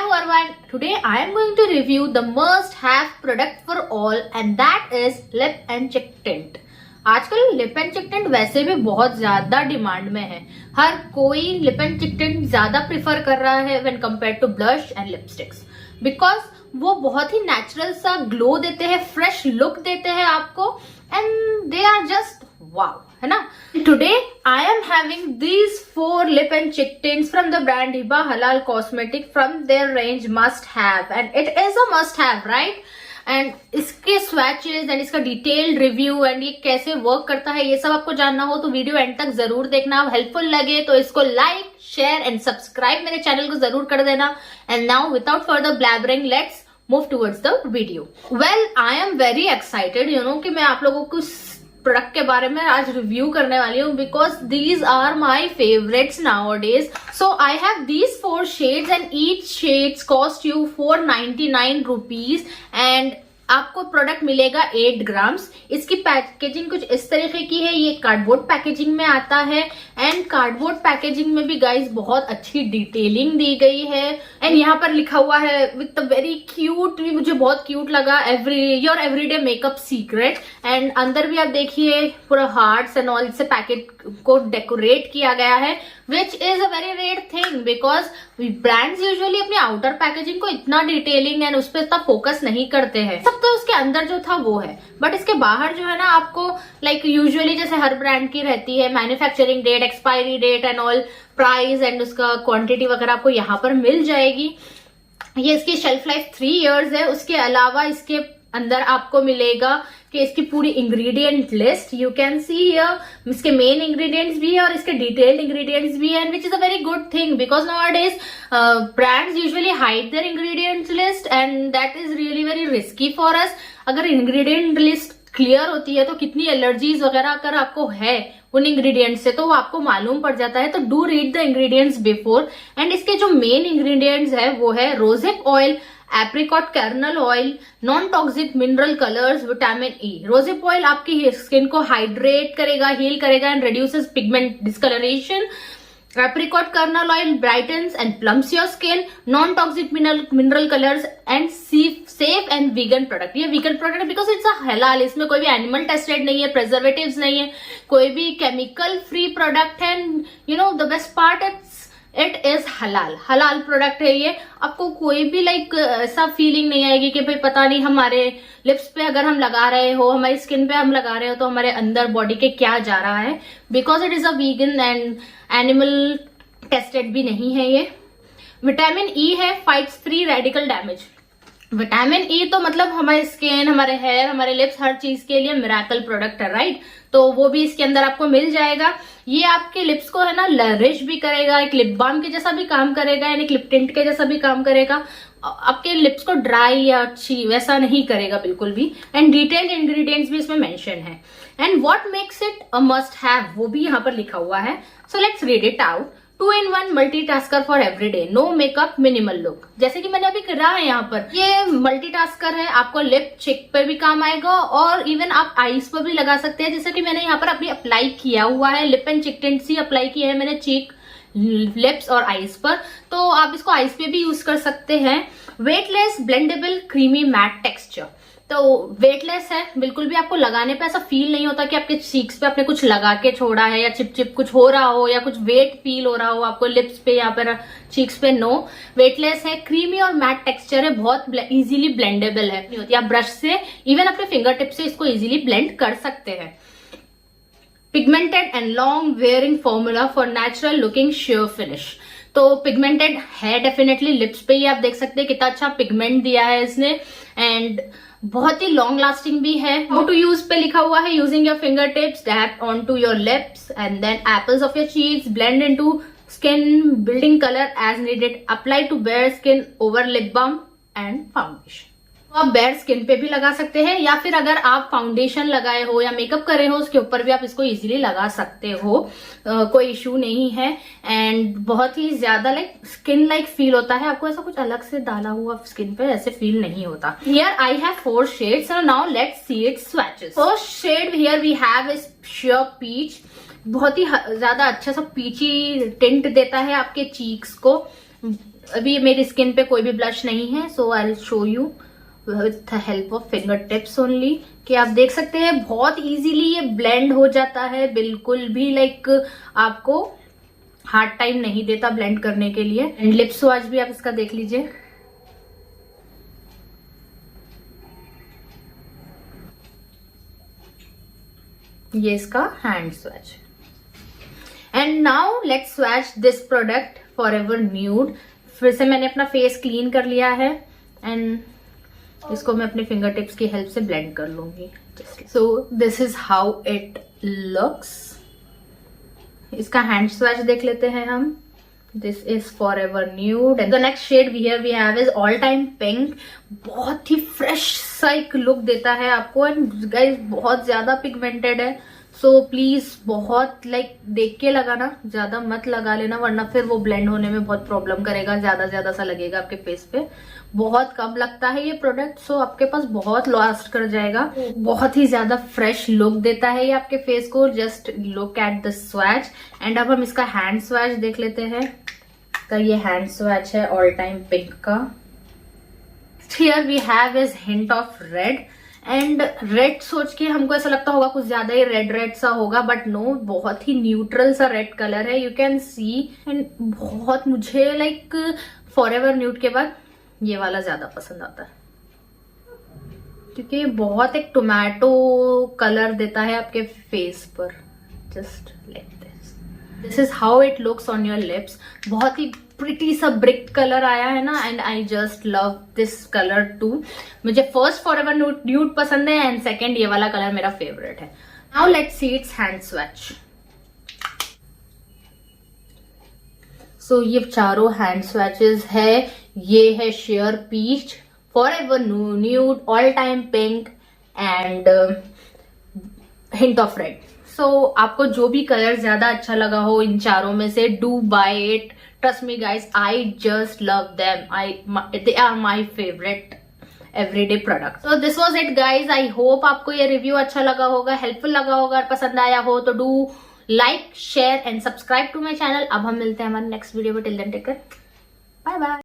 Makeupbyarwah, and today I am going to review the must-have product for all, and that is lip and cheek tint. आजकल lip and cheek tint वैसे भी बहुत ज्यादा demand में है. हर कोई लिप एंड चिक टिंट ज्यादा प्रिफर कर रहा है when compare to blush and lipsticks, because वो बहुत ही नेचुरल सा ग्लो देते हैं, फ्रेश लुक देते हैं आपको, and they are just wow, है ना. Today I am having these 4 lip and cheek tints from the brand Hiba Halal cosmetic from their range must have, and it is a must have, right. And इसके swatches and इसका detailed review and ये कैसे work करता है, ये सब आपको जानना हो तो वीडियो एंड तक जरूर देखना. हेल्पफुल लगे तो इसको लाइक, शेयर एंड सब्सक्राइब मेरे चैनल को जरूर कर देना. And now without further blabbering, let's move towards the video. Well, I am very excited कि मैं आप लोगों को प्रोडक्ट के बारे में आज रिव्यू करने वाली हूँ, because these are my favourites nowadays. So I have these 4 shades and each shades cost you 499 rupees, and आपको प्रोडक्ट मिलेगा 8 ग्राम्स. इसकी पैकेजिंग कुछ इस तरीके की है. ये कार्डबोर्ड पैकेजिंग में आता है, एंड कार्डबोर्ड पैकेजिंग में भी गाइस बहुत अच्छी डिटेलिंग दी गई है. एंड यहाँ पर लिखा हुआ है विथ वेरी क्यूट, मुझे बहुत क्यूट लगा, your everyday makeup secret. And अंदर भी आप देखिए पूरा हार्ट्स एंड ऑल से पैकेट को डेकोरेट किया गया है, which is a very rare thing, because brands usually अपनी आउटर पैकेजिंग को इतना डिटेलिंग एंड उस पर इतना फोकस नहीं करते हैं. सब तो उसके अंदर जो था वो है, बट इसके बाहर जो है ना, आपको लाइक यूजुअली जैसे हर ब्रांड की रहती है manufacturing date, expiry date and all, price and उसका क्वांटिटी वगैरह आपको यहाँ पर मिल जाएगी. ये इसकी शेल्फ लाइफ 3 इयर्स है. उसके अलावा इसके अंदर आपको मिलेगा कि इसकी पूरी ingredient list, you can see here इसके मेन इंग्रेडिएंट्स भी है और इसके डिटेल्ड इंग्रेडिएंट्स भी है, which is a very good thing, because nowadays brands usually hide their ingredients list and that is really very risky for us. अगर ingredient list clear होती है तो कितनी एलर्जीज वगैरह अगर आपको है उन इंग्रेडिएंट्स से तो वो आपको मालूम पड़ जाता है. तो do read the ingredients before. And इसके जो मेन इंग्रेडिएंट्स है वो है rosehip oil, apricot kernel oil, non toxic mineral colours, vitamin E. Rosehip oil आपकी स्किन को हाइड्रेट करेगा, हील करेगा and reduces pigment discoloration. Apricot kernel oil brightens and plums your skin. Non toxic mineral colours and safe and vegan product. ये vegan product because it's a halal, इसमें कोई भी animal tested नहीं है, preservatives नहीं है, कोई भी केमिकल फ्री प्रोडक्ट है. And the best part it is हलाल प्रोडक्ट है ये. आपको कोई भी लाइक ऐसा फीलिंग नहीं आएगी कि भाई पता नहीं हमारे लिप्स पे अगर हम लगा रहे हो, हमारी स्किन पे हम लगा रहे हो तो हमारे अंदर बॉडी के क्या जा रहा है, because it is a vegan and animal tested भी नहीं है ये. विटामिन ई है, fights free radical damage. Vitamin E तो मतलब हमारे स्किन, हमारे हेयर, हमारे लिप्स, हर चीज के लिए मिरेकल प्रोडक्ट है, राइट. तो वो भी इसके अंदर आपको मिल जाएगा. ये आपके लिप्स को है ना लरिश भी करेगा, एक लिप बाम के जैसा भी काम करेगा, यानी लिप टिंट के जैसा भी काम करेगा. आपके लिप्स को ड्राई या अच्छी वैसा नहीं करेगा बिल्कुल भी. एंड डिटेल्ड इंग्रेडिएंट्स भी इसमें मेंशन है. And what makes it a must have वो भी यहाँ पर लिखा हुआ है. So let's read it out. 2-in-1 multitasker for everyday, no makeup minimal look. जैसे कि मैंने अभी करा है यहाँ पर, ये मल्टीटास्कर है, आपको लिप चिक पे भी काम आएगा और इवन आप आईज पर भी लगा सकते हैं. जैसे कि मैंने यहाँ पर अभी अप्लाई किया हुआ है, lip and cheek tint he apply किया है मैंने चीक, लिप्स और आईज पर, तो आप इसको आईज पे भी यूज कर सकते हैं. Weightless blendable creamy mat texture. तो वेटलेस है, बिल्कुल भी आपको लगाने पे ऐसा फील नहीं होता कि आपके चीक्स पे आपने कुछ लगा के छोड़ा है या चिप चिप कुछ हो रहा हो या कुछ वेट फील हो रहा हो आपको लिप्स पे या पर चीक्स पे. नो, वेटलेस है, क्रीमी और मैट टेक्सचर है, बहुत इजीली ब्लेंडेबल है. नहीं होती, आप ब्रश से इवन अपने फिंगर टिप से इसको इजीली ब्लेंड कर सकते हैं. Pigmented and long wearing formula for natural looking share finish. तो पिगमेंटेड है डेफिनेटली, लिप्स पे ही आप देख सकते हैं कितना अच्छा पिगमेंट दिया है इसने, एंड बहुत ही लॉन्ग लास्टिंग भी है. हाउ टू यूज पे लिखा हुआ है, using your finger tips, dab on to your lips and then apples of your cheeks, blend into skin, building colour as needed, apply to bare skin over lip balm and foundation. आप bare skin पे भी लगा सकते हैं, या फिर अगर आप फाउंडेशन लगाए हो या मेकअप करे हो उसके ऊपर भी आप इसको इजीली लगा सकते हो. कोई इश्यू नहीं है. एंड बहुत ही ज्यादा लाइक स्किन लाइक फील होता है, आपको ऐसा कुछ अलग से डाला हुआ स्किन पे ऐसे फील नहीं होता. Here I have 4 shades. Now let's see its swatches. First shade here we have is sure peach. बहुत ही ज्यादा अच्छा सा पीची टिंट देता है आपके चीक्स को. अभी मेरी स्किन पे कोई भी ब्लश नहीं है, so I will show you with the help of finger tips only. कि आप देख सकते हैं बहुत इजीली ये ब्लेंड हो जाता है, बिल्कुल भी लाइक आपको हार्ड टाइम नहीं देता ब्लेंड करने के लिए। एंड लिप स्वॉच भी आप इसका देख लीजिए। ये इसका hand swatch. And now let's swatch this product forever nude. फिर से मैंने अपना फेस क्लीन कर लिया है एंड इसको मैं अपने फिंगर टिप्स की हेल्प से ब्लेंड कर लूंगी। So this is how it looks. इसका हैंड स्वैच देख लेते हैं हम। This is forever nude and the next shade we have is all time pink. बहुत ही फ्रेश सा एक लुक देता है आपको एंड गाइस बहुत ज्यादा पिगमेंटेड है, सो प्लीज बहुत लाइक देख के लगाना, ज्यादा मत लगा लेना वरना फिर वो ब्लेंड होने में बहुत प्रॉब्लम करेगा, ज्यादा सा लगेगा आपके फेस पे। बहुत कम लगता है ये प्रोडक्ट, सो आपके पास बहुत लास्ट कर जाएगा। बहुत ही ज्यादा फ्रेश लुक देता है ये आपके फेस को। Just look at the swatch. And अब हम इसका हैंड स्वैच देख लेते हैं। तो ये हैंड स्वैच है ऑल टाइम पिंक का। Here we have is hint of red. And red सोच के हमको ऐसा लगता होगा कुछ ज्यादा ही रेड सा होगा, बट नो, बहुत ही न्यूट्रल सा रेड कलर है, यू कैन सी। एंड बहुत मुझे लाइक फॉरएवर न्यूड के बाद ये वाला ज्यादा पसंद आता है क्योंकि बहुत एक टोमेटो कलर देता है आपके फेस पर। Just like this is how it looks on your lips. बहुत ही प्रिटी सा ब्रिक कलर आया है ना and I just love this colour too. मुझे फर्स्ट फॉरएवर न्यूड पसंद है एंड सेकंड ये वाला कलर मेरा फेवरेट है। Now let's see its hand swatch. So ये चारों हैंड स्वैचेस है। ये है sheer peach, forever nude, all time pink and hint of red. So आपको जो भी कलर ज्यादा अच्छा लगा हो इन चारों में से, do buy it. Trust me guys, I just love them. They are my favorite everyday product. So this was it guys. I hope आपको ये रिव्यू अच्छा लगा होगा, हेल्पफुल लगा होगा। और पसंद आया हो तो do like, share and subscribe to my channel. अब हम मिलते हैं हमारे नेक्स्ट वीडियो में। Till then take care, bye bye.